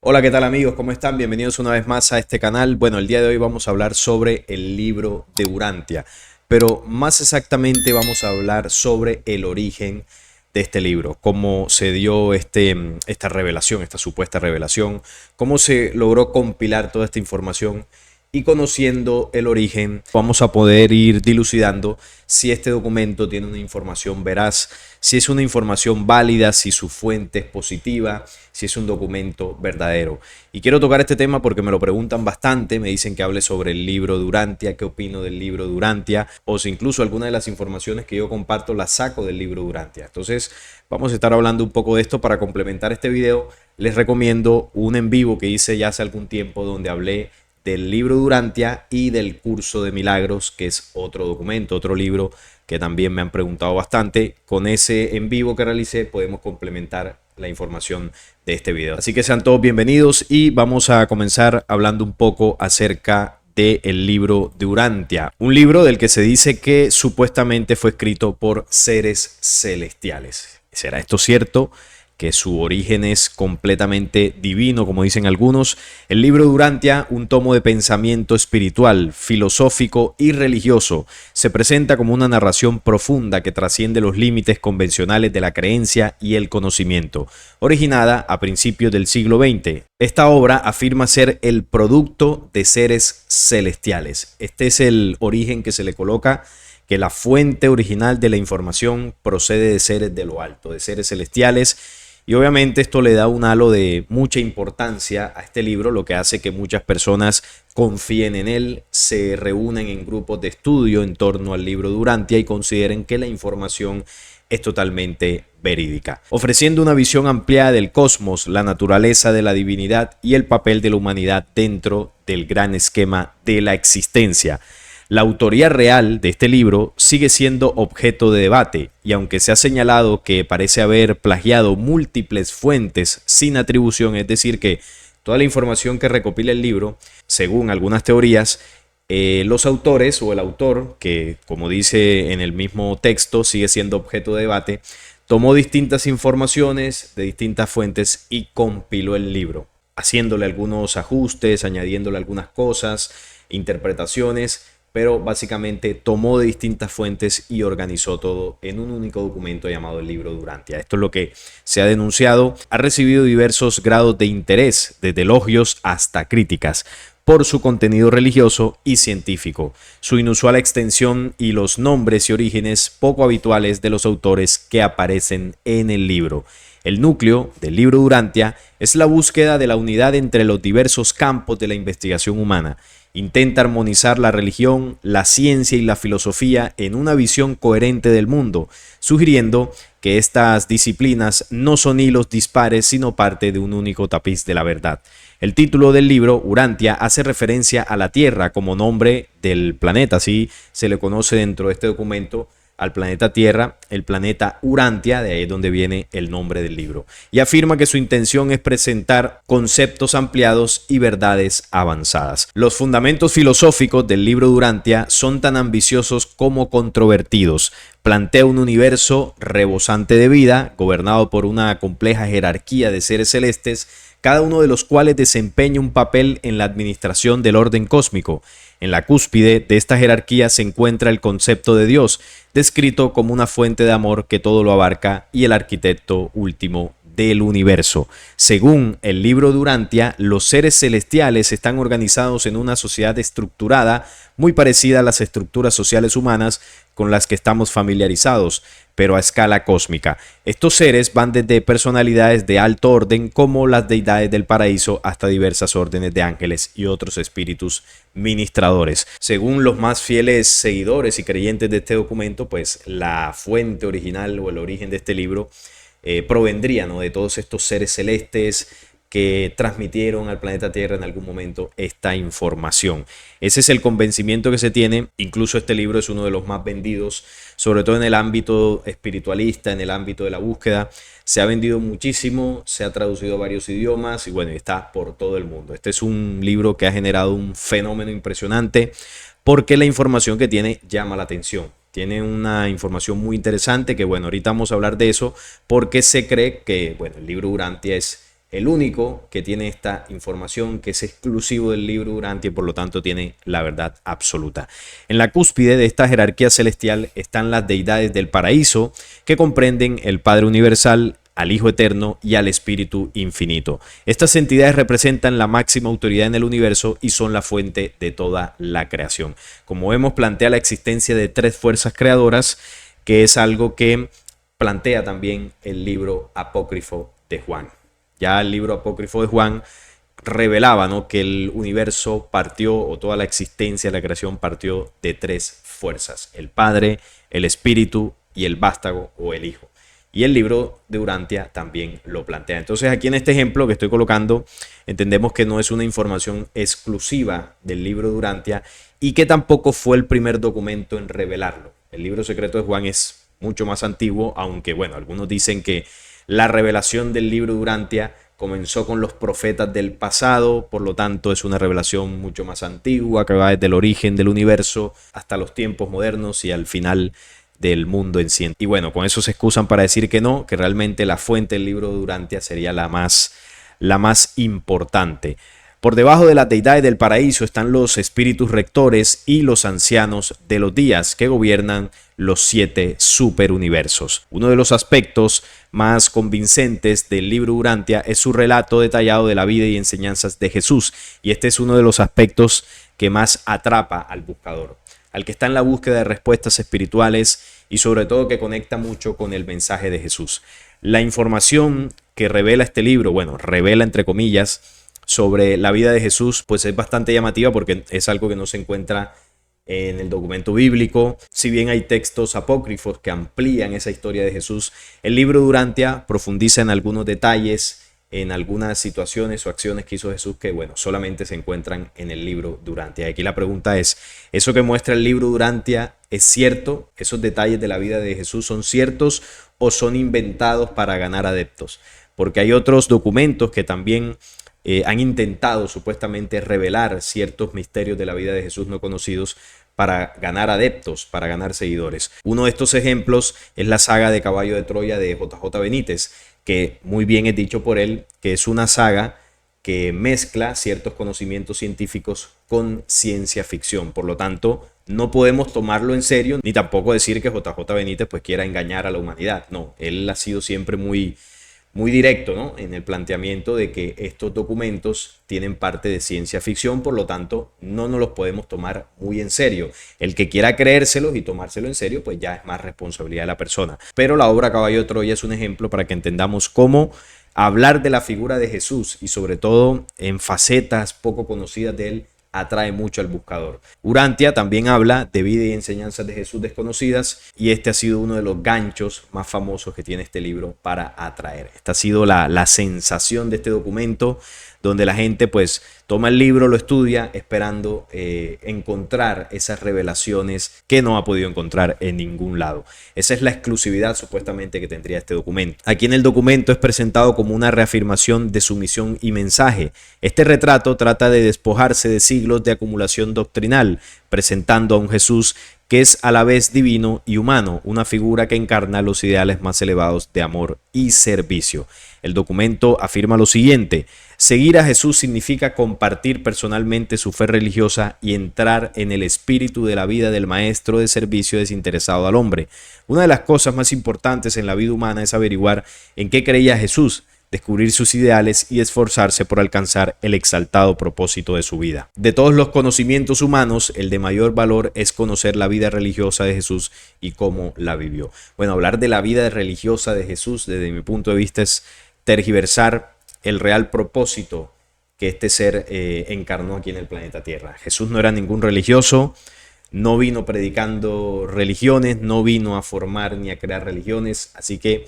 Hola, ¿qué tal amigos? ¿Cómo están? Bienvenidos una vez más a este canal. Bueno, el día de hoy vamos a hablar sobre el libro de Urantia, pero más exactamente vamos a hablar sobre el origen de este libro, cómo se dio esta revelación, esta supuesta revelación, cómo se logró compilar toda esta información y conociendo el origen vamos a poder ir dilucidando si este documento tiene una información veraz, si es una información válida, si su fuente es positiva, si es un documento verdadero. Y quiero tocar este tema porque me lo preguntan bastante, me dicen que hable sobre el libro de Urantia, qué opino del libro de Urantia, o si incluso alguna de las informaciones que yo comparto las saco del libro de Urantia. Entonces vamos a estar hablando un poco de esto para complementar este video. Les recomiendo un en vivo que hice ya hace algún tiempo donde hablé del libro de Urantia y del curso de milagros, que es otro documento, otro libro que también me han preguntado bastante. Con ese en vivo que realicé podemos complementar la información de este video. Así que sean todos bienvenidos y vamos a comenzar hablando un poco acerca del libro de Urantia, un libro del que se dice que supuestamente fue escrito por seres celestiales. ¿Será esto cierto? Que su origen es completamente divino, como dicen algunos. El libro de Urantia, un tomo de pensamiento espiritual, filosófico y religioso, se presenta como una narración profunda que trasciende los límites convencionales de la creencia y el conocimiento, originada a principios del siglo XX. Esta obra afirma ser el producto de seres celestiales. Este es el origen que se le coloca, que la fuente original de la información procede de seres de lo alto, de seres celestiales. Y obviamente esto le da un halo de mucha importancia a este libro, lo que hace que muchas personas confíen en él, se reúnen en grupos de estudio en torno al libro de Urantia y consideren que la información es totalmente verídica, ofreciendo una visión ampliada del cosmos, la naturaleza de la divinidad y el papel de la humanidad dentro del gran esquema de la existencia. La autoría real de este libro sigue siendo objeto de debate y aunque se ha señalado que parece haber plagiado múltiples fuentes sin atribución, es decir, que toda la información que recopila el libro, según algunas teorías, los autores o el autor, que como dice en el mismo texto sigue siendo objeto de debate, tomó distintas informaciones de distintas fuentes y compiló el libro, haciéndole algunos ajustes, añadiéndole algunas cosas, interpretaciones, pero básicamente tomó de distintas fuentes y organizó todo en un único documento llamado el libro de Urantia. Esto es lo que se ha denunciado. Ha recibido diversos grados de interés, desde elogios hasta críticas, por su contenido religioso y científico, su inusual extensión y los nombres y orígenes poco habituales de los autores que aparecen en el libro. El núcleo del libro de Urantia es la búsqueda de la unidad entre los diversos campos de la investigación humana. Intenta armonizar la religión, la ciencia y la filosofía en una visión coherente del mundo, sugiriendo que estas disciplinas no son hilos dispares, sino parte de un único tapiz de la verdad. El título del libro, Urantia, hace referencia a la Tierra como nombre del planeta, así se le conoce dentro de este documento al planeta Tierra, el planeta Urantia, de ahí es donde viene el nombre del libro, y afirma que su intención es presentar conceptos ampliados y verdades avanzadas. Los fundamentos filosóficos del libro de Urantia son tan ambiciosos como controvertidos. Plantea un universo rebosante de vida, gobernado por una compleja jerarquía de seres celestes, cada uno de los cuales desempeña un papel en la administración del orden cósmico. En la cúspide de esta jerarquía se encuentra el concepto de Dios, descrito como una fuente de amor que todo lo abarca y el arquitecto último del universo. Según el libro de Urantia, los seres celestiales están organizados en una sociedad estructurada muy parecida a las estructuras sociales humanas con las que estamos familiarizados, pero a escala cósmica. Estos seres van desde personalidades de alto orden como las deidades del paraíso hasta diversas órdenes de ángeles y otros espíritus ministradores. Según los más fieles seguidores y creyentes de este documento, pues la fuente original o el origen de este libro provendría, ¿no?, de todos estos seres celestes que transmitieron al planeta Tierra en algún momento esta información. Ese es el convencimiento que se tiene. Incluso este libro es uno de los más vendidos, sobre todo en el ámbito espiritualista, en el ámbito de la búsqueda. Se ha vendido muchísimo, se ha traducido a varios idiomas y bueno, está por todo el mundo. Este es un libro que ha generado un fenómeno impresionante porque la información que tiene llama la atención. Tiene una información muy interesante que bueno, ahorita vamos a hablar de eso porque se cree que bueno, el libro Urantia es el único que tiene esta información, que es exclusivo del libro Durantia y por lo tanto tiene la verdad absoluta. En la cúspide de esta jerarquía celestial están las deidades del paraíso, que comprenden el Padre Universal, al Hijo Eterno y al Espíritu Infinito. Estas entidades representan la máxima autoridad en el universo y son la fuente de toda la creación. Como vemos, plantea la existencia de tres fuerzas creadoras, que es algo que plantea también el libro apócrifo de Juan. Ya el libro apócrifo de Juan revelaba, ¿no?, que el universo partió, o toda la existencia de la creación partió de tres fuerzas: el Padre, el Espíritu y el Vástago o el Hijo. Y el libro de Durantia también lo plantea. Entonces aquí en este ejemplo que estoy colocando, entendemos que no es una información exclusiva del libro de Durantia y que tampoco fue el primer documento en revelarlo. El libro secreto de Juan es mucho más antiguo, aunque bueno, algunos dicen que la revelación del libro de Durantia comenzó con los profetas del pasado, por lo tanto es una revelación mucho más antigua, que va desde el origen del universo hasta los tiempos modernos y al final del mundo en sí. Y bueno, con eso se excusan para decir que no, que realmente la fuente del libro de Durantia sería la más importante. Por debajo de las deidades del paraíso están los espíritus rectores y los ancianos de los días, que gobiernan los 7 superuniversos. Uno de los aspectos más convincentes del libro Durantia es su relato detallado de la vida y enseñanzas de Jesús, y este es uno de los aspectos que más atrapa al buscador, al que está en la búsqueda de respuestas espirituales y sobre todo que conecta mucho con el mensaje de Jesús. La información que revela este libro, bueno, revela entre comillas, sobre la vida de Jesús, pues es bastante llamativa porque es algo que no se encuentra en el documento bíblico. Si bien hay textos apócrifos que amplían esa historia de Jesús, el libro Durantia profundiza en algunos detalles, en algunas situaciones o acciones que hizo Jesús que, bueno, solamente se encuentran en el libro Durantia. Aquí la pregunta es, ¿eso que muestra el libro Durantia es cierto? ¿Esos detalles de la vida de Jesús son ciertos o son inventados para ganar adeptos? Porque hay otros documentos que también han intentado supuestamente revelar ciertos misterios de la vida de Jesús no conocidos para ganar adeptos, para ganar seguidores. Uno de estos ejemplos es la saga de Caballo de Troya de JJ Benítez, que muy bien es dicho por él, que es una saga que mezcla ciertos conocimientos científicos con ciencia ficción. Por lo tanto, no podemos tomarlo en serio, ni tampoco decir que JJ Benítez pues quiera engañar a la humanidad. No, él ha sido siempre muy directo, ¿no?, en el planteamiento de que estos documentos tienen parte de ciencia ficción, por lo tanto no nos los podemos tomar muy en serio. El que quiera creérselos y tomárselo en serio, pues ya es más responsabilidad de la persona. Pero la obra Caballo de Troya es un ejemplo para que entendamos cómo hablar de la figura de Jesús y sobre todo en facetas poco conocidas de él atrae mucho al buscador. Durantia también habla de vida y enseñanzas de Jesús desconocidas y este ha sido uno de los ganchos más famosos que tiene este libro para atraer. Esta ha sido la sensación de este documento, donde la gente pues toma el libro, lo estudia esperando encontrar esas revelaciones que no ha podido encontrar en ningún lado. Esa es la exclusividad supuestamente que tendría este documento. Aquí en el documento es presentado como una reafirmación de su misión y mensaje. Este retrato trata de despojarse de siglos de acumulación doctrinal, presentando a un Jesús que es a la vez divino y humano, una figura que encarna los ideales más elevados de amor y servicio. El documento afirma lo siguiente: seguir a Jesús significa compartir personalmente su fe religiosa y entrar en el espíritu de la vida del maestro de servicio desinteresado al hombre. Una de las cosas más importantes en la vida humana es averiguar en qué creía Jesús, descubrir sus ideales y esforzarse por alcanzar el exaltado propósito de su vida. De todos los conocimientos humanos, el de mayor valor es conocer la vida religiosa de Jesús y cómo la vivió. Bueno, hablar de la vida religiosa de Jesús, desde mi punto de vista, es tergiversar el real propósito que este ser encarnó aquí en el planeta Tierra. Jesús no era ningún religioso, no vino predicando religiones, no vino a formar ni a crear religiones, así que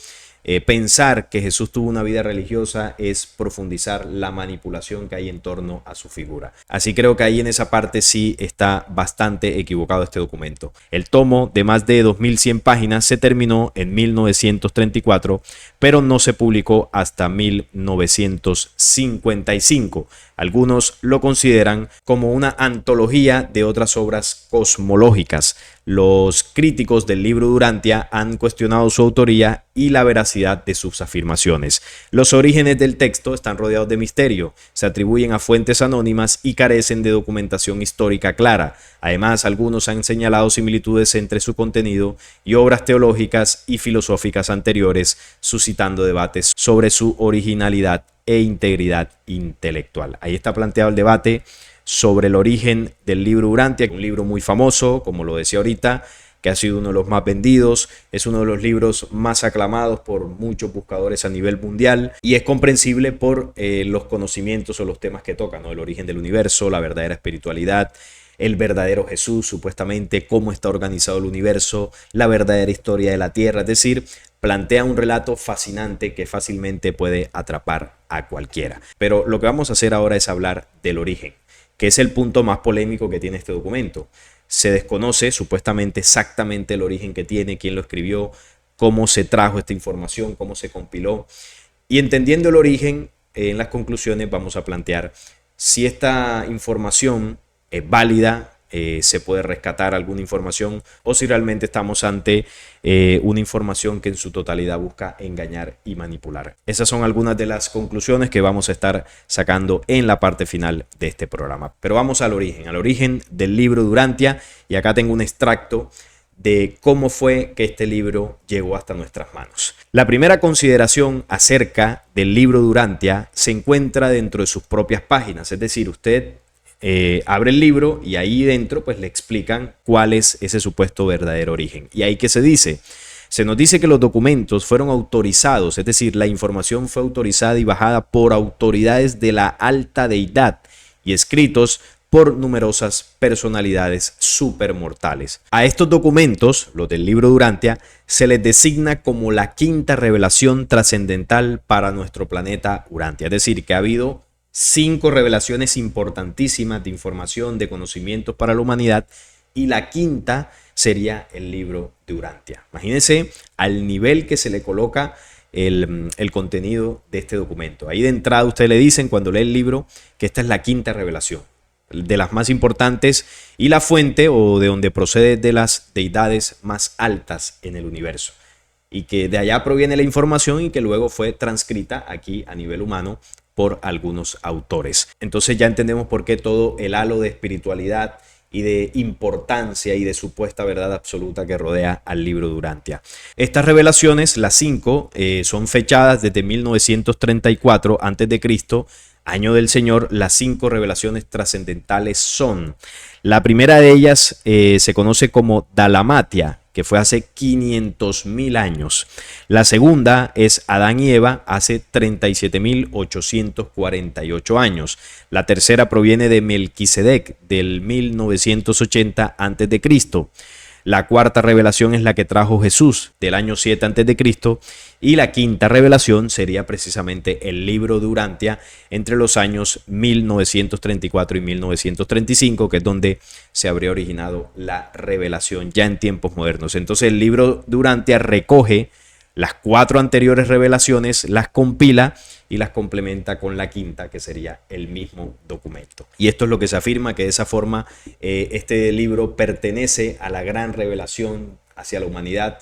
pensar que Jesús tuvo una vida religiosa es profundizar la manipulación que hay en torno a su figura. Así creo que ahí en esa parte sí está bastante equivocado este documento. El tomo de más de 2100 páginas se terminó en 1934, pero no se publicó hasta 1955. Algunos lo consideran como una antología de otras obras cosmológicas. Los críticos del libro Durantia han cuestionado su autoría y la veracidad de sus afirmaciones. Los orígenes del texto están rodeados de misterio, se atribuyen a fuentes anónimas y carecen de documentación histórica clara. Además, algunos han señalado similitudes entre su contenido y obras teológicas y filosóficas anteriores, suscitando debates sobre su originalidad e integridad intelectual. Ahí está planteado el debate sobre el origen del libro Durantia, un libro muy famoso, como lo decía ahorita, que ha sido uno de los más vendidos, es uno de los libros más aclamados por muchos buscadores a nivel mundial y es comprensible por los conocimientos o los temas que tocan, ¿no? El origen del universo, la verdadera espiritualidad, el verdadero Jesús, supuestamente, cómo está organizado el universo, la verdadera historia de la Tierra, es decir, plantea un relato fascinante que fácilmente puede atrapar a cualquiera. Pero lo que vamos a hacer ahora es hablar del origen, que es el punto más polémico que tiene este documento. Se desconoce supuestamente exactamente el origen que tiene, quién lo escribió, cómo se trajo esta información, cómo se compiló. Y entendiendo el origen, en las conclusiones vamos a plantear si esta información es válida, se puede rescatar alguna información o si realmente estamos ante una información que en su totalidad busca engañar y manipular. Esas son algunas de las conclusiones que vamos a estar sacando en la parte final de este programa. Pero vamos al origen del libro Durantia, y acá tengo un extracto de cómo fue que este libro llegó hasta nuestras manos. La primera consideración acerca del libro Durantia se encuentra dentro de sus propias páginas, es decir, usted abre el libro y ahí dentro pues le explican cuál es ese supuesto verdadero origen. Y ahí que se dice, se nos dice que los documentos fueron autorizados, es decir, la información fue autorizada y bajada por autoridades de la alta deidad y escritos por numerosas personalidades supermortales. A estos documentos, los del libro Durantia, se les designa como la quinta revelación trascendental para nuestro planeta Urantia, es decir, que ha habido 5 revelaciones importantísimas de información, de conocimientos para la humanidad, y la quinta sería el libro de Durantia. Imagínense al nivel que se le coloca el contenido de este documento. Ahí de entrada usted le dicen cuando lee el libro que esta es la quinta revelación, de las más importantes y la fuente o de donde procede de las deidades más altas en el universo. Y que de allá proviene la información y que luego fue transcrita aquí a nivel humano por algunos autores. Entonces ya entendemos por qué todo el halo de espiritualidad y de importancia y de supuesta verdad absoluta que rodea al libro Durantia. Estas revelaciones, las 5, son fechadas desde 1934 a.C., año del Señor. Las 5 revelaciones trascendentales son: la primera de ellas se conoce como Dalamatia, que fue hace 500.000 años. La segunda es Adán y Eva, hace 37.848 años. La tercera proviene de Melquisedec, del 1980 a.C. La cuarta revelación es la que trajo Jesús, del año 7 a.C. Y la quinta revelación sería precisamente el libro Durantia, entre los años 1934 y 1935, que es donde se habría originado la revelación ya en tiempos modernos. Entonces el libro Durantia recoge las 4 anteriores revelaciones, las compila y las complementa con la quinta, que sería el mismo documento. Y esto es lo que se afirma, que de esa forma este libro pertenece a la gran revelación hacia la humanidad,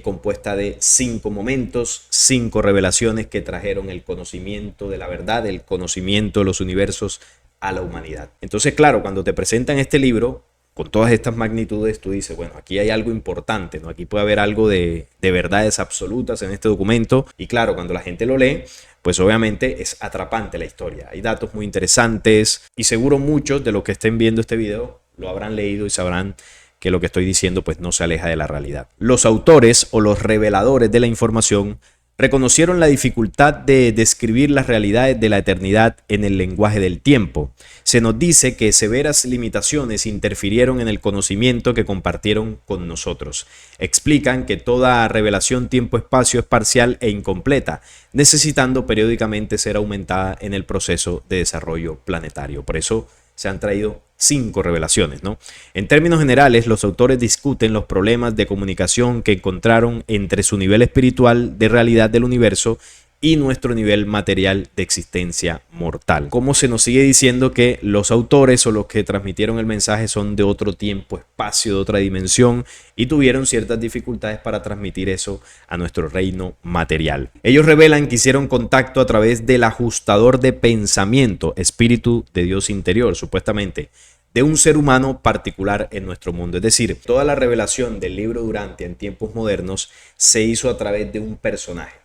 compuesta de 5 momentos, 5 revelaciones que trajeron el conocimiento de la verdad, el conocimiento de los universos a la humanidad. Entonces, claro, cuando te presentan este libro con todas estas magnitudes, tú dices, bueno, aquí hay algo importante, ¿no? Aquí puede haber algo de verdades absolutas en este documento. Y claro, cuando la gente lo lee, pues obviamente es atrapante la historia. Hay datos muy interesantes y seguro muchos de los que estén viendo este video lo habrán leído y sabrán que lo que estoy diciendo pues no se aleja de la realidad. Los autores o los reveladores de la información reconocieron la dificultad de describir las realidades de la eternidad en el lenguaje del tiempo. Se nos dice que severas limitaciones interfirieron en el conocimiento que compartieron con nosotros. Explican que toda revelación tiempo-espacio es parcial e incompleta, necesitando periódicamente ser aumentada en el proceso de desarrollo planetario. Por eso se han traído 5 revelaciones, ¿no? En términos generales, los autores discuten los problemas de comunicación que encontraron entre su nivel espiritual de realidad del universo y nuestro nivel material de existencia mortal. Como se nos sigue diciendo que los autores o los que transmitieron el mensaje son de otro tiempo, espacio, de otra dimensión y tuvieron ciertas dificultades para transmitir eso a nuestro reino material. Ellos revelan que hicieron contacto a través del ajustador de pensamiento, espíritu de Dios interior, supuestamente, de un ser humano particular en nuestro mundo. Es decir, toda la revelación del libro Durantia en tiempos modernos se hizo a través de un personaje.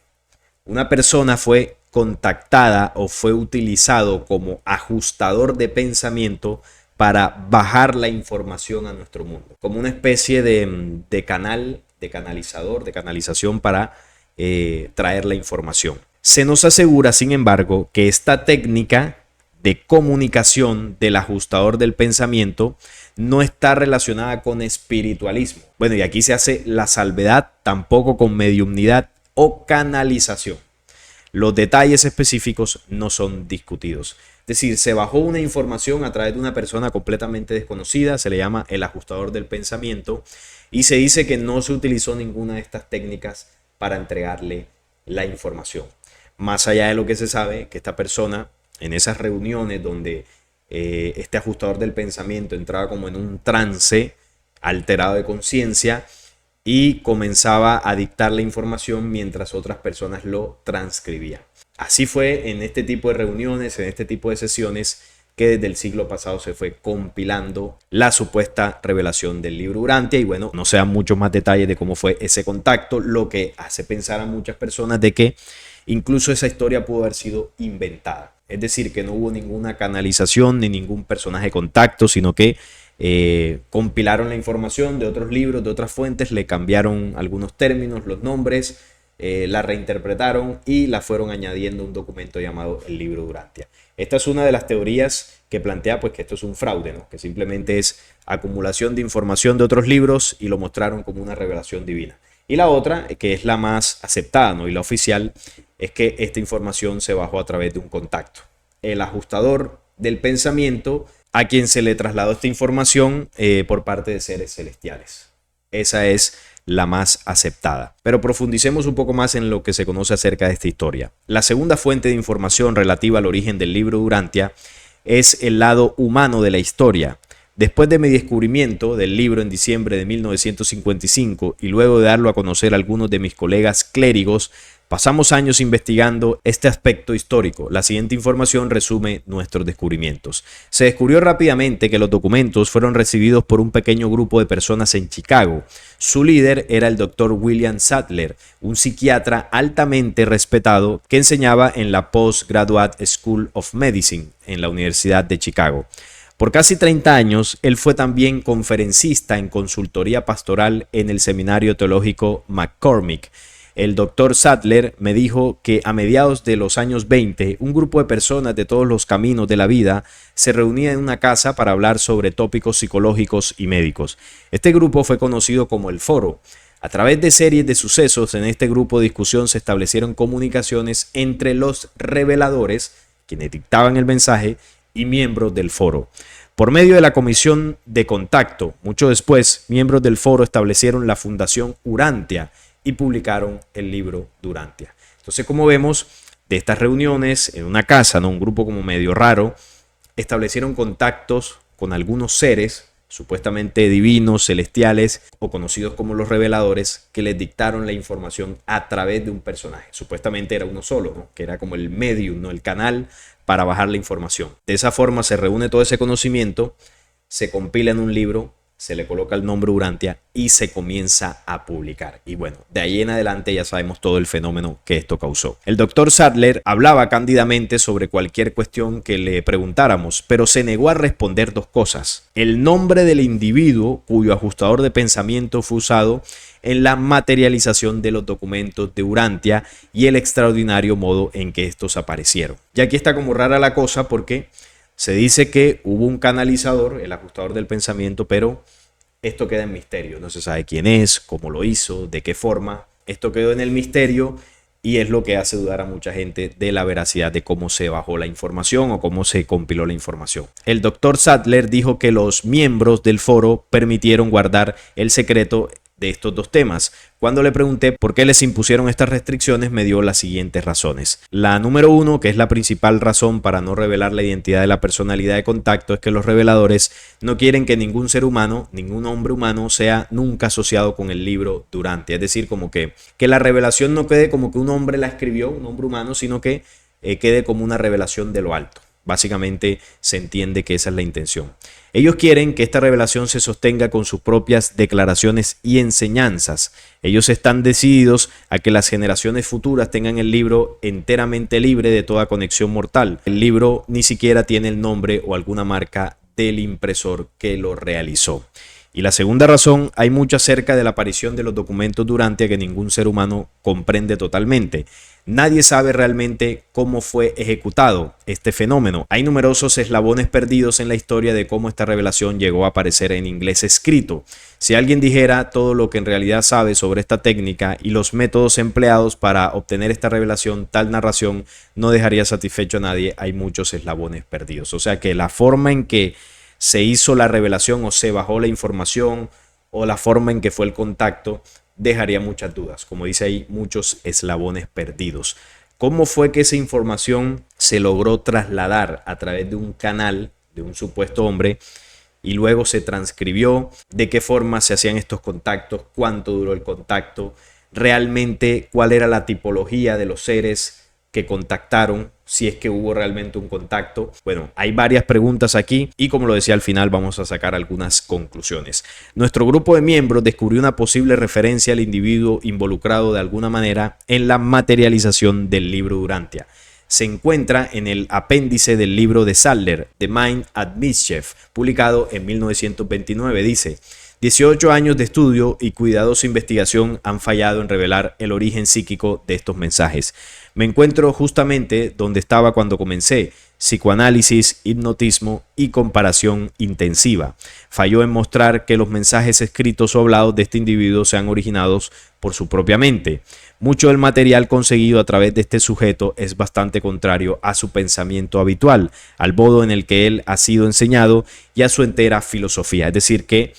Una persona fue contactada o fue utilizado como ajustador de pensamiento para bajar la información a nuestro mundo, como una especie de canal, de canalizador, de canalización para traer la información. Se nos asegura, sin embargo, que esta técnica de comunicación del ajustador del pensamiento no está relacionada con espiritualismo. Bueno, y aquí se hace la salvedad, tampoco con mediumnidad o canalización. Los detalles específicos no son discutidos. Es decir, se bajó una información a través de una persona completamente desconocida, se le llama el ajustador del pensamiento, y se dice que no se utilizó ninguna de estas técnicas para entregarle la información. Más allá de lo que se sabe, que esta persona, en esas reuniones donde este ajustador del pensamiento entraba como en un trance alterado de conciencia, y comenzaba a dictar la información mientras otras personas lo transcribían. Así fue en este tipo de reuniones, en este tipo de sesiones, que desde el siglo pasado se fue compilando la supuesta revelación del libro Durantia. Y bueno, no se dan muchos más detalles de cómo fue ese contacto, lo que hace pensar a muchas personas de que incluso esa historia pudo haber sido inventada. Es decir, que no hubo ninguna canalización ni ningún personaje de contacto, sino que compilaron la información de otros libros, de otras fuentes, le cambiaron algunos términos, los nombres, la reinterpretaron y la fueron añadiendo a un documento llamado el libro Durantia. Esta es una de las teorías que plantea pues que esto es un fraude, ¿no? Que simplemente es acumulación de información de otros libros y lo mostraron como una revelación divina. Y la otra, que es la más aceptada, ¿no? Y la oficial, es que esta información se bajó a través de un contacto. El ajustador del pensamiento a quien se le trasladó esta información por parte de seres celestiales. Esa es la más aceptada. Pero profundicemos un poco más en lo que se conoce acerca de esta historia. La segunda fuente de información relativa al origen del libro Durantia es el lado humano de la historia. Después de mi descubrimiento del libro en diciembre de 1955 y luego de darlo a conocer a algunos de mis colegas clérigos, pasamos años investigando este aspecto histórico. La siguiente información resume nuestros descubrimientos. Se descubrió rápidamente que los documentos fueron recibidos por un pequeño grupo de personas en Chicago. Su líder era el Dr. William Sadler, un psiquiatra altamente respetado que enseñaba en la Postgraduate School of Medicine en la Universidad de Chicago. Por casi 30 años, él fue también conferencista en consultoría pastoral en el Seminario Teológico McCormick. El doctor Sadler me dijo que a mediados de los años 20, un grupo de personas de todos los caminos de la vida se reunía en una casa para hablar sobre tópicos psicológicos y médicos. Este grupo fue conocido como el Foro. A través de series de sucesos en este grupo de discusión se establecieron comunicaciones entre los reveladores, quienes dictaban el mensaje, y miembros del Foro. Por medio de la comisión de contacto, mucho después, miembros del Foro establecieron la Fundación Urantia y publicaron el libro Durantia. Entonces, como vemos, de estas reuniones en una casa, ¿no? Un grupo como medio raro, establecieron contactos con algunos seres supuestamente divinos, celestiales o conocidos como los reveladores, que les dictaron la información a través de un personaje. Supuestamente era uno solo, ¿no? Que era como el medium, ¿no? El canal para bajar la información. De esa forma se reúne todo ese conocimiento, se compila en un libro, se le coloca el nombre Durantia y se comienza a publicar. Y bueno, de ahí en adelante ya sabemos todo el fenómeno que esto causó. El doctor Sadler hablaba cándidamente sobre cualquier cuestión que le preguntáramos, pero se negó a responder dos cosas: el nombre del individuo cuyo ajustador de pensamiento fue usado en la materialización de los documentos de Durantia y el extraordinario modo en que estos aparecieron. Y aquí está como rara la cosa porque se dice que hubo un canalizador, el ajustador del pensamiento, pero esto queda en misterio. No se sabe quién es, cómo lo hizo, de qué forma. Esto quedó en el misterio y es lo que hace dudar a mucha gente de la veracidad de cómo se bajó la información o cómo se compiló la información. El doctor Sadler dijo que los miembros del foro permitieron guardar el secreto de estos dos temas. Cuando le pregunté por qué les impusieron estas restricciones, me dio las siguientes razones. La número uno, que es la principal razón para no revelar la identidad de la personalidad de contacto, es que los reveladores no quieren que ningún ser humano, ningún hombre humano, sea nunca asociado con el libro Durantia. Es decir, como que la revelación no quede como que un hombre la escribió, un hombre humano, sino que quede como una revelación de lo alto. Básicamente se entiende que esa es la intención. Ellos quieren que esta revelación se sostenga con sus propias declaraciones y enseñanzas. Ellos están decididos a que las generaciones futuras tengan el libro enteramente libre de toda conexión mortal. El libro ni siquiera tiene el nombre o alguna marca del impresor que lo realizó. Y la segunda razón, hay mucho acerca de la aparición de los documentos Durantia que ningún ser humano comprende totalmente. Nadie sabe realmente cómo fue ejecutado este fenómeno. Hay numerosos eslabones perdidos en la historia de cómo esta revelación llegó a aparecer en inglés escrito. Si alguien dijera todo lo que en realidad sabe sobre esta técnica y los métodos empleados para obtener esta revelación, tal narración no dejaría satisfecho a nadie. Hay muchos eslabones perdidos. O sea que la forma en que se hizo la revelación o se bajó la información o la forma en que fue el contacto dejaría muchas dudas. Como dice ahí, muchos eslabones perdidos. ¿Cómo fue que esa información se logró trasladar a través de un canal de un supuesto hombre y luego se transcribió? ¿De qué forma se hacían estos contactos? ¿Cuánto duró el contacto? ¿Realmente cuál era la tipología de los seres que contactaron? Si es que hubo realmente un contacto. Bueno, hay varias preguntas aquí y como lo decía al final vamos a sacar algunas conclusiones. Nuestro grupo de miembros descubrió una posible referencia al individuo involucrado de alguna manera en la materialización del libro Durantia. Se encuentra en el apéndice del libro de Sadler, The Mind at Mischief, publicado en 1929. Dice: 18 años de estudio y cuidadosa investigación han fallado en revelar el origen psíquico de estos mensajes. Me encuentro justamente donde estaba cuando comencé: psicoanálisis, hipnotismo y comparación intensiva. Falló en mostrar que los mensajes escritos o hablados de este individuo sean originados por su propia mente. Mucho del material conseguido a través de este sujeto es bastante contrario a su pensamiento habitual, al modo en el que él ha sido enseñado y a su entera filosofía. Es decir, que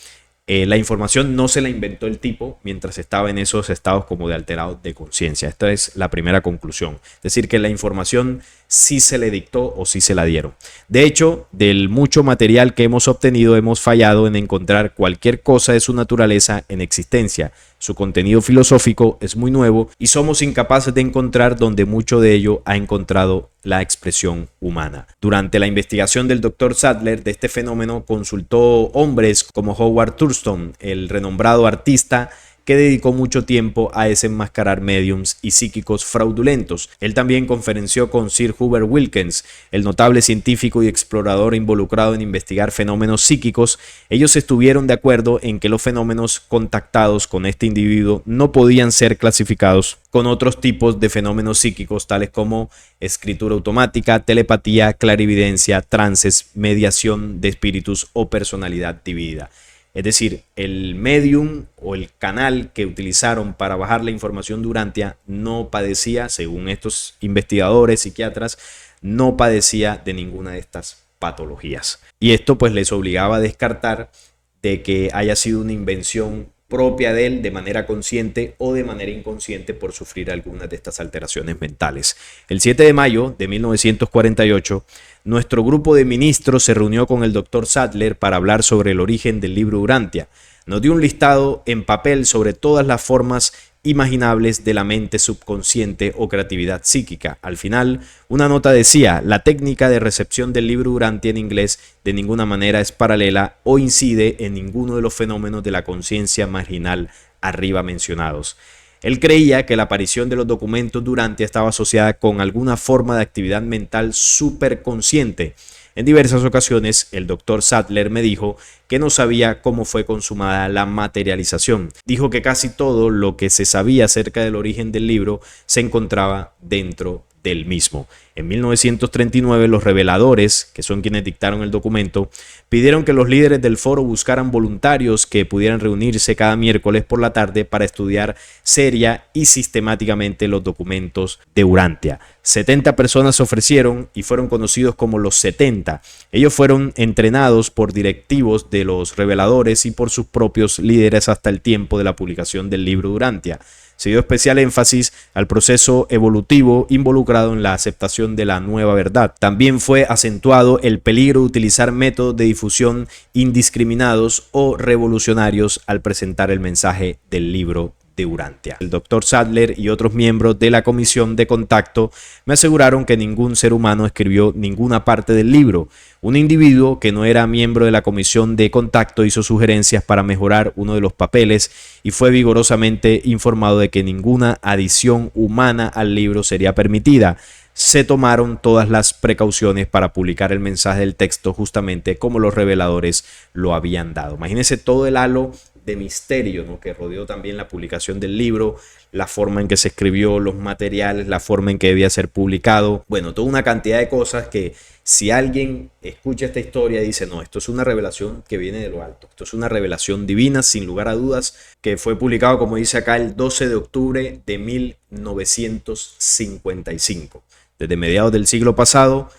la información no se la inventó el tipo mientras estaba en esos estados como de alterado de conciencia. Esta es la primera conclusión. Es decir, que la información sí se le dictó o sí se la dieron. De hecho, del mucho material que hemos obtenido, hemos fallado en encontrar cualquier cosa de su naturaleza en existencia. Su contenido filosófico es muy nuevo y somos incapaces de encontrar donde mucho de ello ha encontrado la expresión humana. Durante la investigación del Dr. Sadler de este fenómeno, consultó hombres como Howard Thurston, el renombrado artista que dedicó mucho tiempo a desenmascarar médiums y psíquicos fraudulentos. Él también conferenció con Sir Hubert Wilkins, el notable científico y explorador involucrado en investigar fenómenos psíquicos. Ellos estuvieron de acuerdo en que los fenómenos contactados con este individuo no podían ser clasificados con otros tipos de fenómenos psíquicos, tales como escritura automática, telepatía, clarividencia, trances, mediación de espíritus o personalidad dividida. Es decir, el medium o el canal que utilizaron para bajar la información Durantia no padecía, según estos investigadores psiquiatras, no padecía de ninguna de estas patologías. Y esto pues les obligaba a descartar de que haya sido una invención propia de él de manera consciente o de manera inconsciente por sufrir algunas de estas alteraciones mentales. El 7 de mayo de 1948, nuestro grupo de ministros se reunió con el Dr. Sadler para hablar sobre el origen del libro Durantia. Nos dio un listado en papel sobre todas las formas imaginables de la mente subconsciente o creatividad psíquica. Al final, una nota decía: la técnica de recepción del libro Durantia en inglés de ninguna manera es paralela o incide en ninguno de los fenómenos de la conciencia marginal arriba mencionados. Él creía que la aparición de los documentos Durantia estaba asociada con alguna forma de actividad mental superconsciente. En diversas ocasiones, el Dr. Sadler me dijo que no sabía cómo fue consumada la materialización. Dijo que casi todo lo que se sabía acerca del origen del libro se encontraba dentro del mismo. En 1939, los reveladores, que son quienes dictaron el documento, pidieron que los líderes del foro buscaran voluntarios que pudieran reunirse cada miércoles por la tarde para estudiar seria y sistemáticamente los documentos de Urantia. 70 personas se ofrecieron y fueron conocidos como los 70. Ellos fueron entrenados por directivos de los reveladores y por sus propios líderes hasta el tiempo de la publicación del libro de Urantia. Se dio especial énfasis al proceso evolutivo involucrado en la aceptación de la nueva verdad. También fue acentuado el peligro de utilizar métodos de difusión indiscriminados o revolucionarios al presentar el mensaje del libro de Urantia. El doctor Sadler y otros miembros de la comisión de contacto me aseguraron que ningún ser humano escribió ninguna parte del libro. Un individuo que no era miembro de la comisión de contacto hizo sugerencias para mejorar uno de los papeles y fue vigorosamente informado de que ninguna adición humana al libro sería permitida. Se tomaron todas las precauciones para publicar el mensaje del texto justamente como los reveladores lo habían dado. Imagínense todo el halo de misterio, ¿no?, que rodeó también la publicación del libro, la forma en que se escribió, los materiales, la forma en que debía ser publicado. Bueno, toda una cantidad de cosas que si alguien escucha esta historia y dice, no, esto es una revelación que viene de lo alto, esto es una revelación divina, sin lugar a dudas, que fue publicado, como dice acá, el 12 de octubre de 1955. Desde mediados del siglo pasado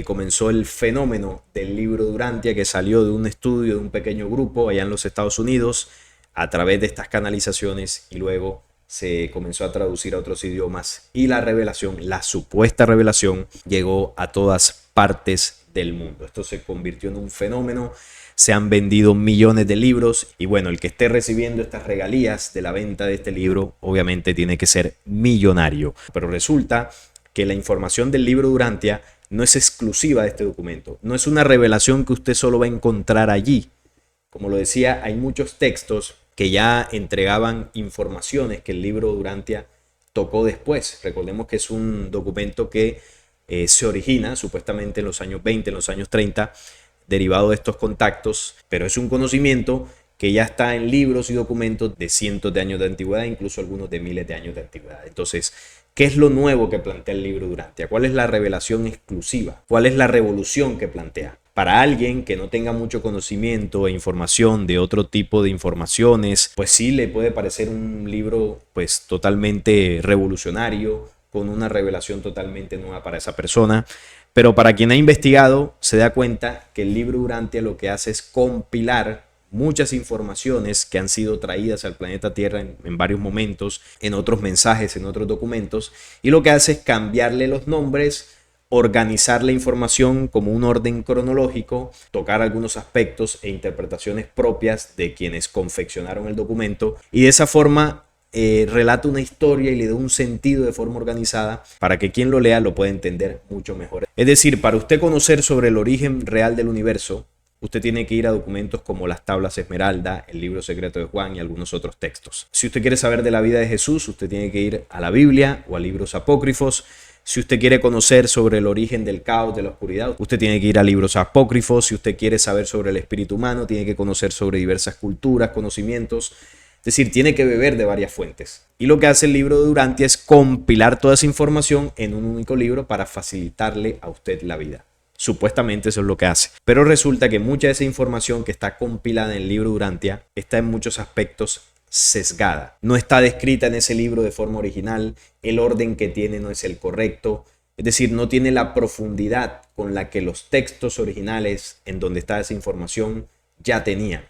comenzó el fenómeno del libro de Urantia, que salió de un estudio de un pequeño grupo allá en los Estados Unidos a través de estas canalizaciones y luego se comenzó a traducir a otros idiomas y la revelación, la supuesta revelación, llegó a todas partes del mundo. Esto se convirtió en un fenómeno, se han vendido millones de libros y bueno, el que esté recibiendo estas regalías de la venta de este libro obviamente tiene que ser millonario. Pero resulta que la información del libro de Urantia no es exclusiva de este documento, no es una revelación que usted solo va a encontrar allí. Como lo decía, hay muchos textos que ya entregaban informaciones que el libro de Urantia tocó después. Recordemos que es un documento que se origina supuestamente en los años 20, en los años 30, derivado de estos contactos, pero es un conocimiento que ya está en libros y documentos de cientos de años de antigüedad, incluso algunos de miles de años de antigüedad. Entonces, ¿qué es lo nuevo que plantea el libro de Urantia? ¿Cuál es la revelación exclusiva? ¿Cuál es la revolución que plantea? Para alguien que no tenga mucho conocimiento e información de otro tipo de informaciones, pues sí le puede parecer un libro pues totalmente revolucionario, con una revelación totalmente nueva para esa persona. Pero para quien ha investigado, se da cuenta que el libro de Urantia lo que hace es compilar muchas informaciones que han sido traídas al planeta Tierra en varios momentos, en otros mensajes, en otros documentos, y lo que hace es cambiarle los nombres, organizar la información como un orden cronológico, tocar algunos aspectos e interpretaciones propias de quienes confeccionaron el documento, y de esa forma relata una historia y le da un sentido de forma organizada para que quien lo lea lo pueda entender mucho mejor. Es decir, para usted conocer sobre el origen real del universo, usted tiene que ir a documentos como las Tablas Esmeralda, el Libro Secreto de Juan y algunos otros textos. Si usted quiere saber de la vida de Jesús, usted tiene que ir a la Biblia o a libros apócrifos. Si usted quiere conocer sobre el origen del caos, de la oscuridad, usted tiene que ir a libros apócrifos. Si usted quiere saber sobre el espíritu humano, tiene que conocer sobre diversas culturas, conocimientos. Es decir, tiene que beber de varias fuentes. Y lo que hace el libro de Urantia es compilar toda esa información en un único libro para facilitarle a usted la vida. Supuestamente eso es lo que hace. Pero resulta que mucha de esa información que está compilada en el libro de Urantia está en muchos aspectos sesgada. No está descrita en ese libro de forma original, el orden que tiene no es el correcto, es decir, no tiene la profundidad con la que los textos originales en donde está esa información ya tenían.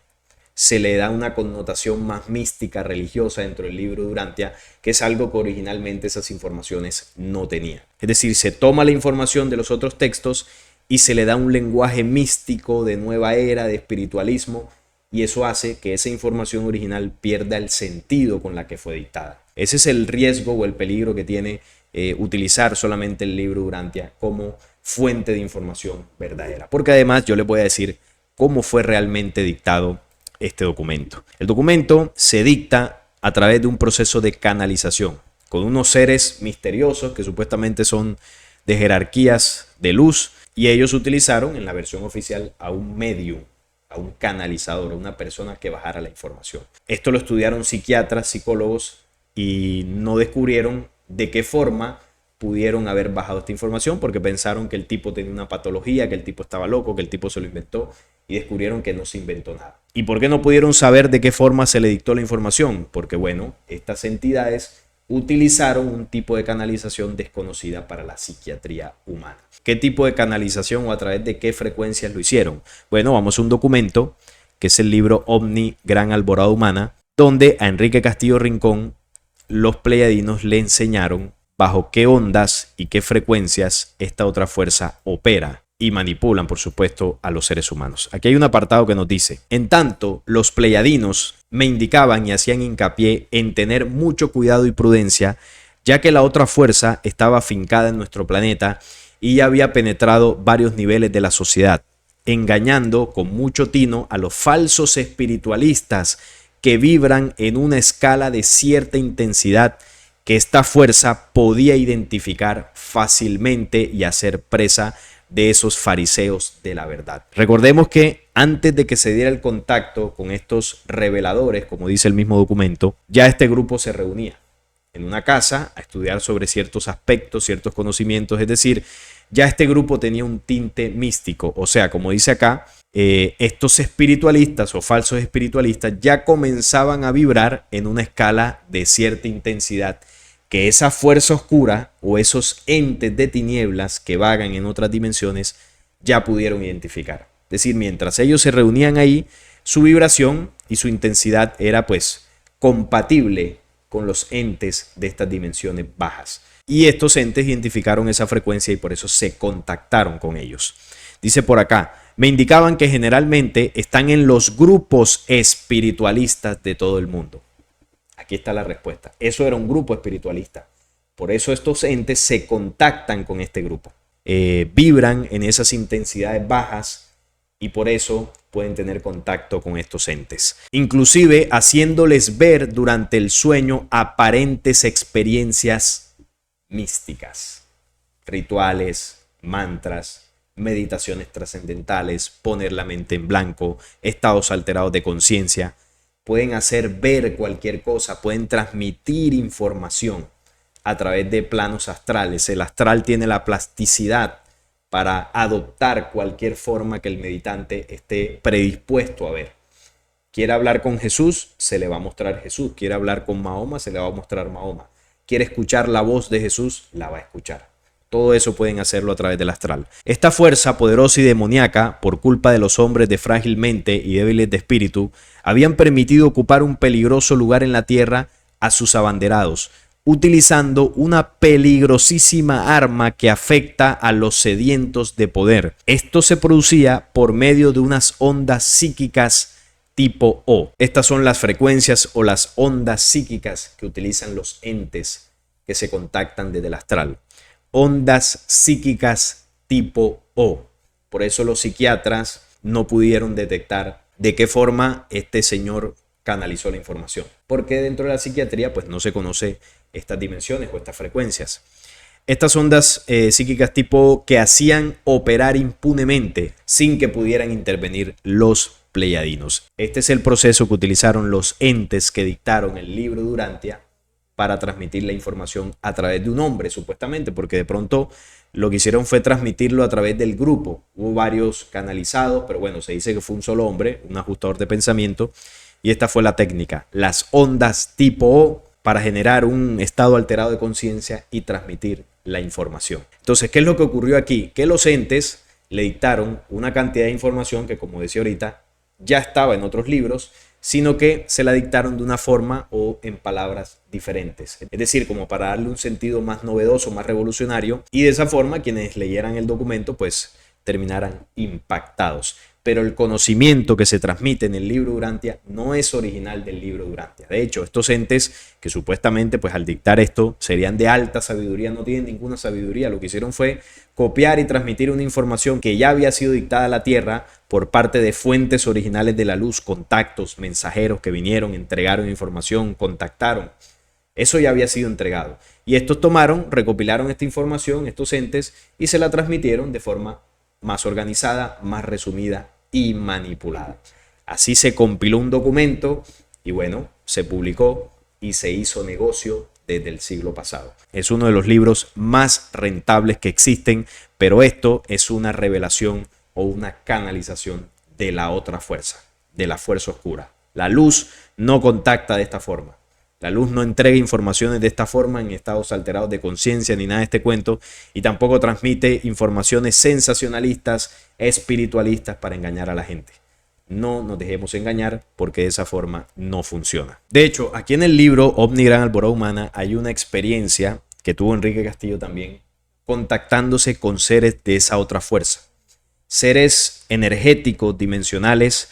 Se le da una connotación más mística, religiosa dentro del libro de Urantia, que es algo que originalmente esas informaciones no tenían. Es decir, se toma la información de los otros textos y se le da un lenguaje místico de nueva era, de espiritualismo, y eso hace que esa información original pierda el sentido con la que fue dictada. Ese es el riesgo o el peligro que tiene utilizar solamente el libro de Urantia como fuente de información verdadera. Porque además yo les voy a decir cómo fue realmente dictado este documento. El documento se dicta a través de un proceso de canalización con unos seres misteriosos que supuestamente son de jerarquías de luz, y ellos utilizaron en la versión oficial a un medium, a un canalizador, a una persona que bajara la información. Esto lo estudiaron psiquiatras, psicólogos, y no descubrieron de qué forma pudieron haber bajado esta información porque pensaron que el tipo tenía una patología, que el tipo estaba loco, que el tipo se lo inventó, y descubrieron que no se inventó nada. ¿Y por qué no pudieron saber de qué forma se le dictó la información? Porque bueno, estas entidades utilizaron un tipo de canalización desconocida para la psiquiatría humana. ¿Qué tipo de canalización o a través de qué frecuencias lo hicieron? Bueno, vamos a un documento que es el libro Omni Gran Alborada Humana, donde a Enrique Castillo Rincón los pleyadinos le enseñaron bajo qué ondas y qué frecuencias esta otra fuerza opera y manipulan, por supuesto, a los seres humanos. Aquí hay un apartado que nos dice: en tanto, los pleyadinos me indicaban y hacían hincapié en tener mucho cuidado y prudencia, ya que la otra fuerza estaba afincada en nuestro planeta y ya había penetrado varios niveles de la sociedad, engañando con mucho tino a los falsos espiritualistas que vibran en una escala de cierta intensidad que esta fuerza podía identificar fácilmente y hacer presa de esos fariseos de la verdad. Recordemos que antes de que se diera el contacto con estos reveladores, como dice el mismo documento, ya este grupo se reunía en una casa a estudiar sobre ciertos aspectos, ciertos conocimientos, es decir, ya este grupo tenía un tinte místico, o sea, como dice acá, estos espiritualistas o falsos espiritualistas ya comenzaban a vibrar en una escala de cierta intensidad que esa fuerza oscura o esos entes de tinieblas que vagan en otras dimensiones ya pudieron identificar. Es decir, mientras ellos se reunían ahí, su vibración y su intensidad era pues compatible con los entes de estas dimensiones bajas. Y estos entes identificaron esa frecuencia y por eso se contactaron con ellos. Dice por acá: me indicaban que generalmente están en los grupos espiritualistas de todo el mundo. Aquí está la respuesta. Eso era un grupo espiritualista. Por eso estos entes se contactan con este grupo. Vibran en esas intensidades bajas y por eso pueden tener contacto con estos entes. Inclusive haciéndoles ver durante el sueño aparentes experiencias místicas, rituales, mantras, meditaciones trascendentales, poner la mente en blanco, estados alterados de conciencia. Pueden hacer ver cualquier cosa, pueden transmitir información a través de planos astrales. El astral tiene la plasticidad para adoptar cualquier forma que el meditante esté predispuesto a ver. Quiere hablar con Jesús, se le va a mostrar Jesús. Quiere hablar con Mahoma, se le va a mostrar Mahoma. Quiere escuchar la voz de Jesús, la va a escuchar. Todo eso pueden hacerlo a través del astral. Esta fuerza poderosa y demoníaca, por culpa de los hombres de frágil mente y débiles de espíritu, habían permitido ocupar un peligroso lugar en la tierra a sus abanderados, utilizando una peligrosísima arma que afecta a los sedientos de poder. Esto se producía por medio de unas ondas psíquicas tipo O. Estas son las frecuencias o las ondas psíquicas que utilizan los entes que se contactan desde el astral. Ondas psíquicas tipo O. Por eso los psiquiatras no pudieron detectar de qué forma este señor canalizó la información, porque dentro de la psiquiatría pues no se conoce estas dimensiones o estas frecuencias. Estas ondas psíquicas tipo O que hacían operar impunemente sin que pudieran intervenir los pleyadinos. Este es el proceso que utilizaron los entes que dictaron el libro de Urantia para transmitir la información a través de un hombre, supuestamente, porque de pronto lo que hicieron fue transmitirlo a través del grupo. Hubo varios canalizados, pero bueno, se dice que fue un solo hombre, un ajustador de pensamiento, y esta fue la técnica, las ondas tipo O para generar un estado alterado de conciencia y transmitir la información. Entonces, ¿qué es lo que ocurrió aquí? Que los entes le dictaron una cantidad de información que, como decía ahorita, ya estaba en otros libros, sino que se la dictaron de una forma o en palabras diferentes. Es decir, como para darle un sentido más novedoso, más revolucionario, y de esa forma quienes leyeran el documento pues terminaran impactados. Pero el conocimiento que se transmite en el libro de Urantia no es original del libro de Urantia. De hecho, estos entes que supuestamente pues al dictar esto serían de alta sabiduría, no tienen ninguna sabiduría. Lo que hicieron fue copiar y transmitir una información que ya había sido dictada a la Tierra por parte de fuentes originales de la luz, contactos, mensajeros que vinieron, entregaron información, contactaron. Eso ya había sido entregado. Y estos tomaron, recopilaron esta información, estos entes, y se la transmitieron de forma más organizada, más resumida y manipulada. Así se compiló un documento y bueno, se publicó y se hizo negocio desde el siglo pasado. Es uno de los libros más rentables que existen, pero esto es una revelación o una canalización de la otra fuerza, de la fuerza oscura. La luz no contacta de esta forma. La luz no entrega informaciones de esta forma en estados alterados de conciencia ni nada de este cuento, y tampoco transmite informaciones sensacionalistas, espiritualistas para engañar a la gente. No nos dejemos engañar, porque de esa forma no funciona. De hecho, aquí en el libro OVNI Gran Alborada Humana hay una experiencia que tuvo Enrique Castillo también, contactándose con seres de esa otra fuerza. Seres energéticos, dimensionales,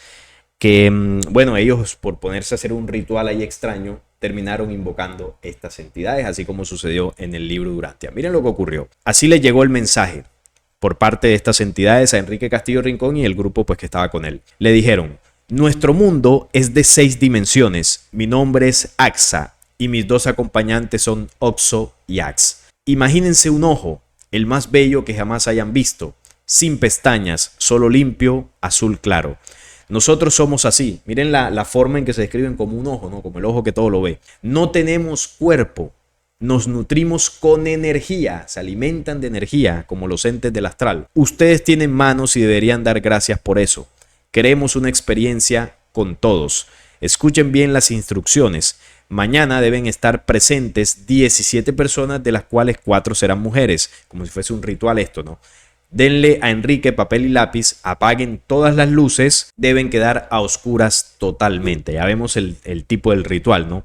que, bueno, ellos por ponerse a hacer un ritual ahí extraño, terminaron invocando estas entidades, así como sucedió en el libro Durantia. Miren lo que ocurrió. Así le llegó el mensaje por parte de estas entidades a Enrique Castillo Rincón y el grupo pues que estaba con él. Le dijeron: nuestro mundo es de 6 dimensiones. Mi nombre es Axa y mis 2 acompañantes son Oxo y Ax. Imagínense un ojo, el más bello que jamás hayan visto, sin pestañas, solo limpio, azul claro. Nosotros somos así. Miren la forma en que se describen, como un ojo, ¿no? Como el ojo que todo lo ve. No tenemos cuerpo. Nos nutrimos con energía. Se alimentan de energía, como los entes del astral. Ustedes tienen manos y deberían dar gracias por eso. Queremos una experiencia con todos. Escuchen bien las instrucciones. Mañana deben estar presentes 17 personas, de las cuales 4 serán mujeres. Como si fuese un ritual esto, ¿no? Denle a Enrique papel y lápiz, apaguen todas las luces, deben quedar a oscuras totalmente. Ya vemos el tipo del ritual, ¿no?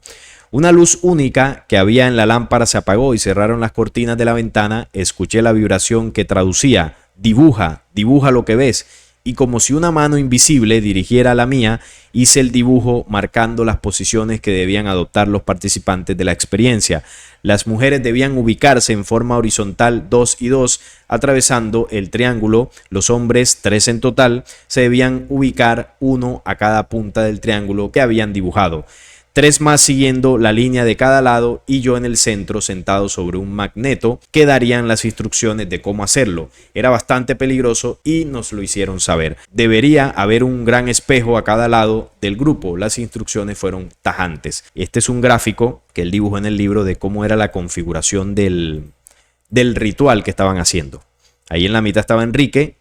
Una luz única que había en la lámpara se apagó y cerraron las cortinas de la ventana. Escuché la vibración que traducía: dibuja, dibuja lo que ves. Y como si una mano invisible dirigiera a la mía, hice el dibujo marcando las posiciones que debían adoptar los participantes de la experiencia. Las mujeres debían ubicarse en forma horizontal 2 y 2, atravesando el triángulo. Los hombres, 3 en total, se debían ubicar 1 a cada punta del triángulo que habían dibujado. 3 más siguiendo la línea de cada lado, y yo en el centro sentado sobre un magneto que darían las instrucciones de cómo hacerlo. Era bastante peligroso y nos lo hicieron saber. Debería haber un gran espejo a cada lado del grupo. Las instrucciones fueron tajantes. Este es un gráfico que él dibujó en el libro de cómo era la configuración del ritual que estaban haciendo. Ahí en la mitad estaba Enrique.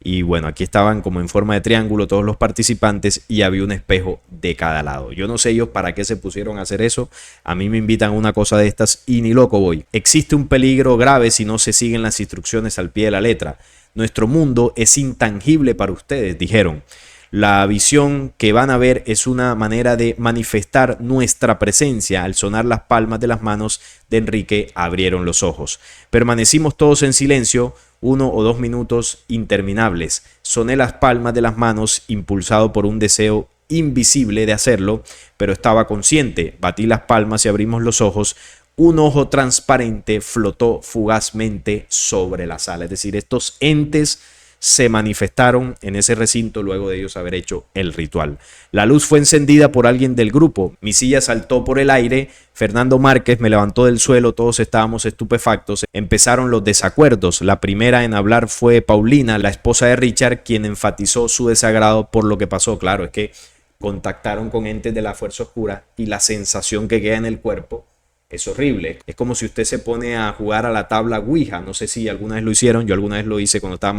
Y bueno, aquí estaban como en forma de triángulo todos los participantes y había un espejo de cada lado. Yo no sé ellos para qué se pusieron a hacer eso. A mí me invitan a una cosa de estas y ni loco voy. Existe un peligro grave si no se siguen las instrucciones al pie de la letra. Nuestro mundo es intangible para ustedes, dijeron. La visión que van a ver es una manera de manifestar nuestra presencia. Al sonar las palmas de las manos de Enrique, abrieron los ojos. Permanecimos todos en silencio, 1 o 2 minutos interminables. Soné las palmas de las manos, impulsado por un deseo invisible de hacerlo, pero estaba consciente. Batí las palmas y abrimos los ojos. Un ojo transparente flotó fugazmente sobre la sala. Es decir, estos entes se manifestaron en ese recinto luego de ellos haber hecho el ritual. La luz fue encendida por alguien del grupo. Mi silla saltó por el aire. Fernando Márquez me levantó del suelo. Todos estábamos estupefactos. Empezaron los desacuerdos. La primera en hablar fue Paulina, la esposa de Richard, quien enfatizó su desagrado por lo que pasó. Claro, es que contactaron con entes de la fuerza oscura y la sensación que queda en el cuerpo es horrible. Es como si usted se pone a jugar a la tabla Ouija. No sé si alguna vez lo hicieron. Yo alguna vez lo hice cuando estaba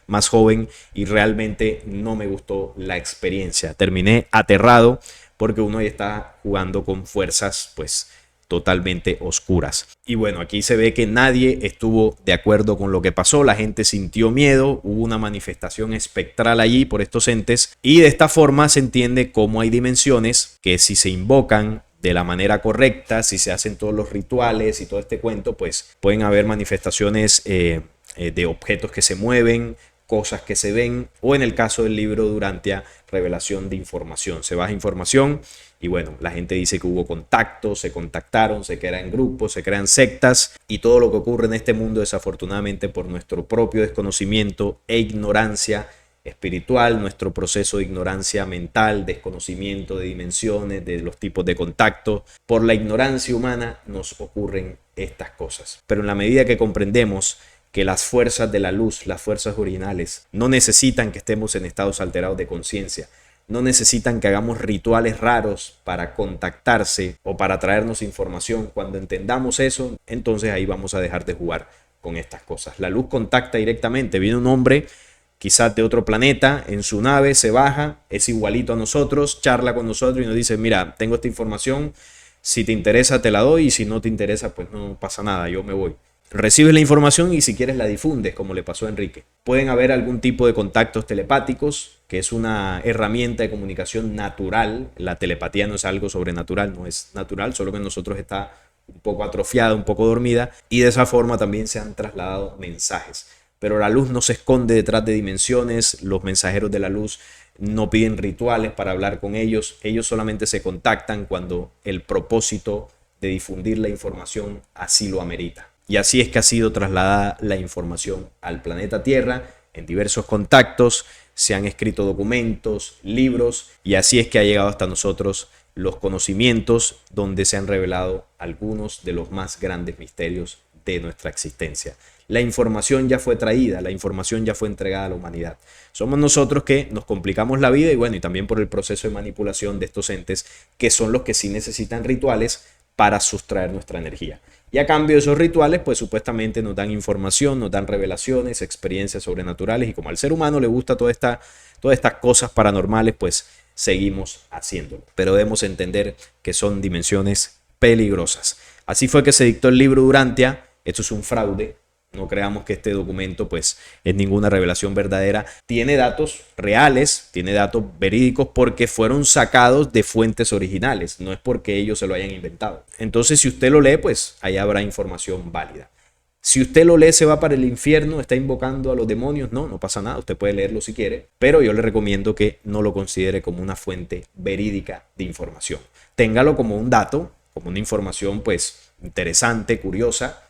más joven y realmente no me gustó la experiencia. Terminé aterrado porque uno ya está jugando con fuerzas pues totalmente oscuras. Y bueno, aquí se ve que nadie estuvo de acuerdo con lo que pasó. La gente sintió miedo, hubo una manifestación espectral allí por estos entes, y de esta forma se entiende cómo hay dimensiones que, si se invocan de la manera correcta, si se hacen todos los rituales y todo este cuento, pues pueden haber manifestaciones de objetos que se mueven, cosas que se ven, o en el caso del libro Durantia, revelación de información. Se baja información y bueno, la gente dice que hubo contactos, se contactaron, se crean grupos, se crean sectas, y todo lo que ocurre en este mundo, desafortunadamente, por nuestro propio desconocimiento e ignorancia espiritual, nuestro proceso de ignorancia mental, desconocimiento de dimensiones, de los tipos de contacto, por la ignorancia humana nos ocurren estas cosas. Pero en la medida que comprendemos que las fuerzas de la luz, las fuerzas originales, no necesitan que estemos en estados alterados de conciencia, no necesitan que hagamos rituales raros para contactarse o para traernos información. Cuando entendamos eso, entonces ahí vamos a dejar de jugar con estas cosas. La luz contacta directamente. Viene un hombre quizás de otro planeta en su nave, se baja, es igualito a nosotros, charla con nosotros y nos dice, mira, tengo esta información, si te interesa te la doy y si no te interesa pues no pasa nada, yo me voy. Recibes la información y si quieres la difundes, como le pasó a Enrique. Pueden haber algún tipo de contactos telepáticos, que es una herramienta de comunicación natural. La telepatía no es algo sobrenatural, no es natural, solo que en nosotros está un poco atrofiada, un poco dormida, y de esa forma también se han trasladado mensajes. Pero la luz no se esconde detrás de dimensiones, los mensajeros de la luz no piden rituales para hablar con ellos, ellos solamente se contactan cuando el propósito de difundir la información así lo amerita. Y así es que ha sido trasladada la información al planeta Tierra en diversos contactos, se han escrito documentos, libros, y así es que ha llegado hasta nosotros los conocimientos donde se han revelado algunos de los más grandes misterios de nuestra existencia. La información ya fue traída, la información ya fue entregada a la humanidad. Somos nosotros que nos complicamos la vida y bueno, y también por el proceso de manipulación de estos entes que son los que sí necesitan rituales para sustraer nuestra energía. Y a cambio de esos rituales, pues supuestamente nos dan información, nos dan revelaciones, experiencias sobrenaturales y como al ser humano le gusta todas estas cosas paranormales, pues seguimos haciéndolo. Pero debemos entender que son dimensiones peligrosas. Así fue que se dictó el libro Durantia. Esto es un fraude. No creamos que este documento pues es ninguna revelación verdadera. Tiene datos reales, tiene datos verídicos porque fueron sacados de fuentes originales. No es porque ellos se lo hayan inventado. Entonces si usted lo lee pues ahí habrá información válida. Si usted lo lee se va para el infierno, está invocando a los demonios. No pasa nada, usted puede leerlo si quiere. Pero yo le recomiendo que no lo considere como una fuente verídica de información. Téngalo como un dato, como una información pues interesante, curiosa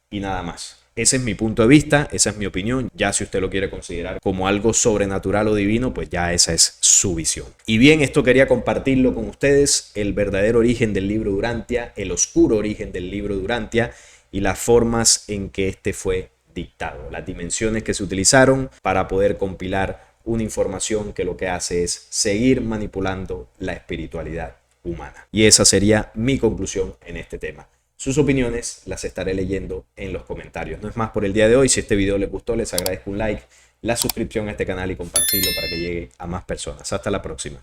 y nada más. Ese es mi punto de vista, esa es mi opinión. Ya si usted lo quiere considerar como algo sobrenatural o divino, pues ya esa es su visión. Y bien, esto quería compartirlo con ustedes, el verdadero origen del libro Durantia, el oscuro origen del libro Durantia y las formas en que este fue dictado, las dimensiones que se utilizaron para poder compilar una información que lo que hace es seguir manipulando la espiritualidad humana. Y esa sería mi conclusión en este tema. Sus opiniones las estaré leyendo en los comentarios. No es más por el día de hoy. Si este video les gustó, les agradezco un like, la suscripción a este canal y compartirlo para que llegue a más personas. Hasta la próxima.